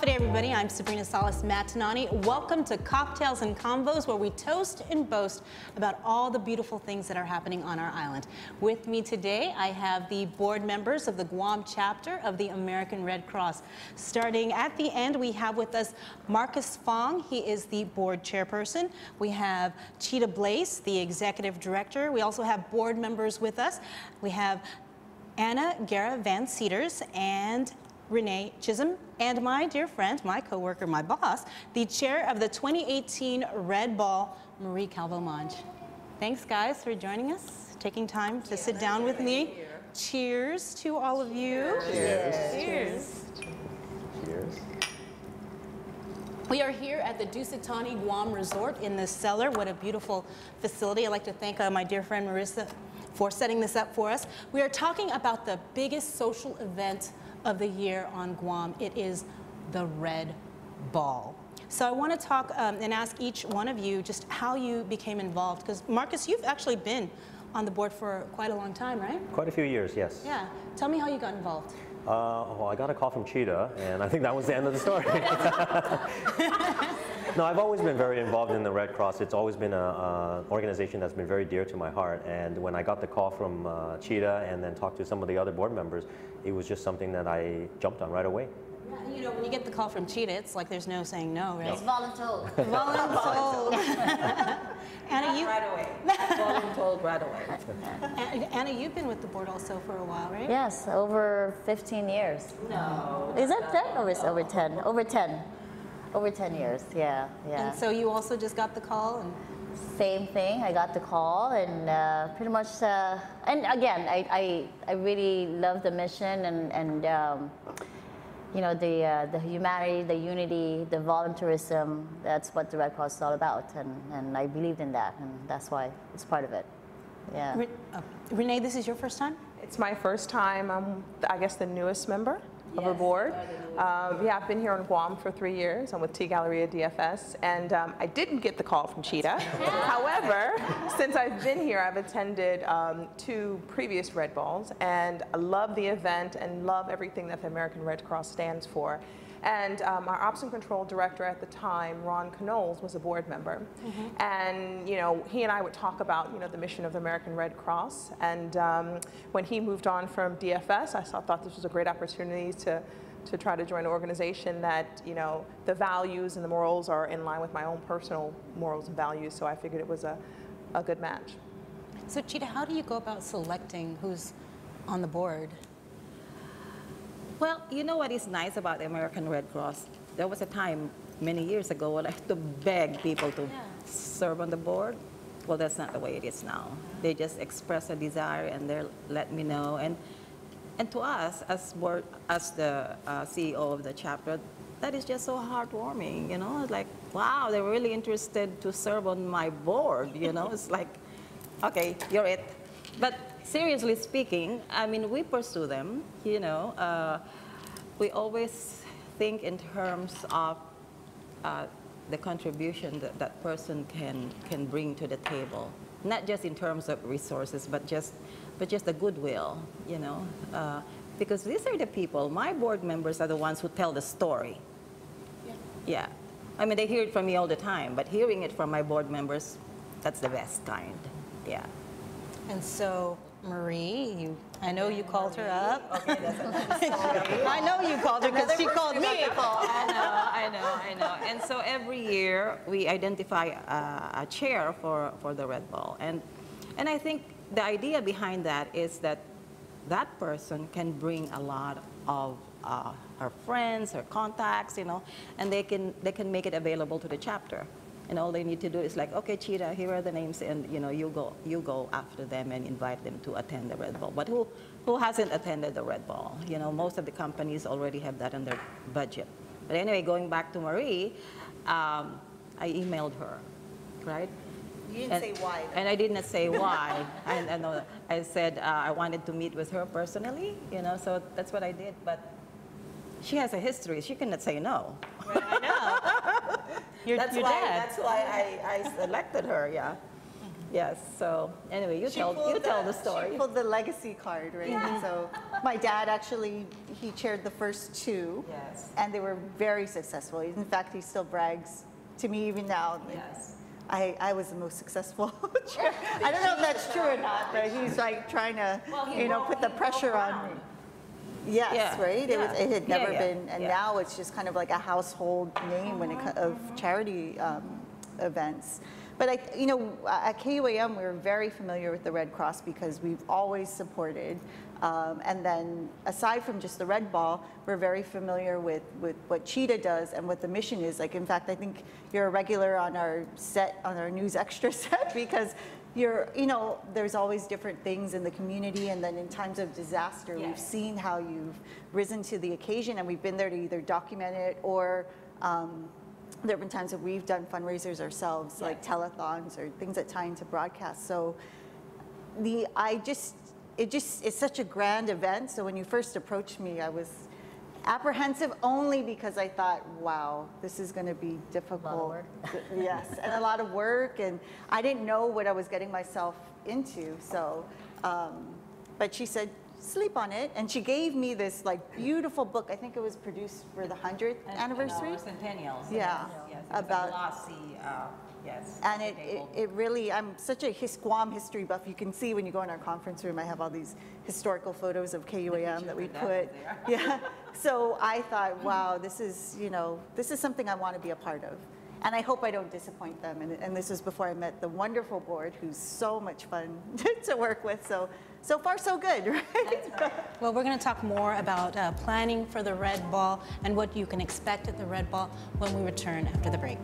Coffee Day, everybody. I'm Sabrina Salas Matinani. Welcome to Cocktails and Convos, where we toast and boast about all the beautiful things that are happening on our island. With me today, I have the board members of the Guam chapter of the American Red Cross. Starting at the end, we have with us Marcus Fong. He is the board chairperson. We have Cheetah Blaze, the executive director. We also have board members with us. We have Anna Guerra Van Cedars and Renee Chisholm, and my dear friend, my coworker, my boss, the chair of the 2018 Red Ball, Marie Calvo-Monge. Thanks, guys, for joining us, taking time to sit down with me. Cheers to all of you. Cheers. Cheers. Cheers. We are here at the Dusitani Guam Resort in the cellar. What a beautiful facility. I'd like to thank my dear friend Marissa for setting this up for us. We are talking about the biggest social event of the year on Guam. It is the Red Ball. So I want to talk and ask each one of you just how you became involved, because Marcus, you've actually been on the board for quite a long time, right? Quite a few years, yes. Yeah. Tell me how you got involved. Well, I got a call from Cheetah, and I think that was the end of the story. No, I've always been very involved in the Red Cross. It's always been an organization that's been very dear to my heart. And when I got the call from Cheetah and then talked to some of the other board members, it was just something that I jumped on right away. Yeah, you know, when you get the call from Cheetah, it's like there's no saying no, right? It's voluntold. Voluntold. Anna, you? Right away. Voluntold right away. Anna, you've been with the board also for a while, right? Yes, over 15 years. No. Is that 10 or is it over 10? Over 10. Over 10 years, yeah, yeah. And so you also just got the call? And same thing, I got the call and pretty much, and again, I really love the mission and you know, the humanity, the unity, the volunteerism, that's what the Red Cross is all about. And I believed in that, and that's why it's part of it, yeah. Renee, this is your first time? It's my first time. I'm, I guess, the newest member of the board. Yeah, I've been here on Guam for 3 years. I'm with T Galleria DFS, and I didn't get the call from Cheetah. However, since I've been here, I've attended 2 previous Red Balls, and I love the event and love everything that the American Red Cross stands for. And our Ops and Control Director at the time, Ron Knowles, was a board member. And, you know, he and I would talk about, you know, the mission of the American Red Cross. And when he moved on from DFS, I thought this was a great opportunity to try to join an organization that, you know, the values and the morals are in line with my own personal morals and values. So I figured it was a good match. So Cheetah, how do you go about selecting who's on the board? Well, you know what is nice about the American Red Cross? There was a time many years ago when I had to beg people to serve on the board. Well, that's not the way it is now. They just express a desire and they let me know. And to us, as the CEO of the chapter, that is just so heartwarming, you know? It's like, wow, they're really interested to serve on my board, you know? It's like, okay, you're it. But seriously speaking, I mean, we pursue them, you know. We always think in terms of the contribution that that person can bring to the table. Not just in terms of resources, but just the goodwill, you know. Because these are the people, my board members are the ones who tell the story. Yeah. I mean, they hear it from me all the time, but hearing it from my board members, that's the best kind, yeah. And so, Marie, I know you called her up. Okay, that's another story. I know you called her because she called me. I know. And so every year we identify a chair for the Red Ball. And I think the idea behind that is that that person can bring a lot of her friends, her contacts, you know, and they can make it available to the chapter. And all they need to do is like, okay, Cheetah, here are the names, and you know, you go after them and invite them to attend the Red Ball. But who hasn't attended the Red Ball? You know, most of the companies already have that in their budget. But anyway, going back to Marie, I emailed her, right? You didn't say why. And I didn't say why. I said I wanted to meet with her personally, you know, so that's what I did. But she has a history. She cannot say no. Well, I know. That's why I selected her, yeah. Yes, so anyway, you tell the story. She pulled the legacy card, right? So my dad actually, he chaired the first two, Yes. and they were very successful. In fact, he still brags to me even now. Yes. I was the most successful chair. I don't know if that's true or not, but he's like trying to, put the pressure on me. Yes, Yeah, right? yeah. It had never Yeah, been, and yeah. now it's just kind of like a household name when it of charity events. But at KUAM, we're very familiar with the Red Cross because we've always supported. And then aside from just the Red Ball, we're very familiar with what Cheetah does and what the mission is. Like, in fact, I think you're a regular on our set, on our News Extra set, because there's always different things in the community, and then in times of disaster, we've seen how you've risen to the occasion, and we've been there to either document it or there have been times that we've done fundraisers ourselves, like telethons or things that tie into broadcast. So it's such a grand event. So when you first approached me, I was apprehensive only because I thought, wow, this is going to be difficult. A lot of work. Yes, and a lot of work, and I didn't know what I was getting myself into. So, but she said, sleep on it, and she gave me this beautiful book. I think it was produced for the 100th anniversary. Centennials. Yeah, Yes, about. glossy, yes. And it really, I'm such a Guam history buff. You can see when you go in our conference room, I have all these historical photos of KUAM that we put. Yeah. So I thought, wow, this is something I want to be a part of. And I hope I don't disappoint them. And this was before I met the wonderful board, who's so much fun to work with. So far, so good, right? Well, we're going to talk more about planning for the Red Ball and what you can expect at the Red Ball when we return after the break.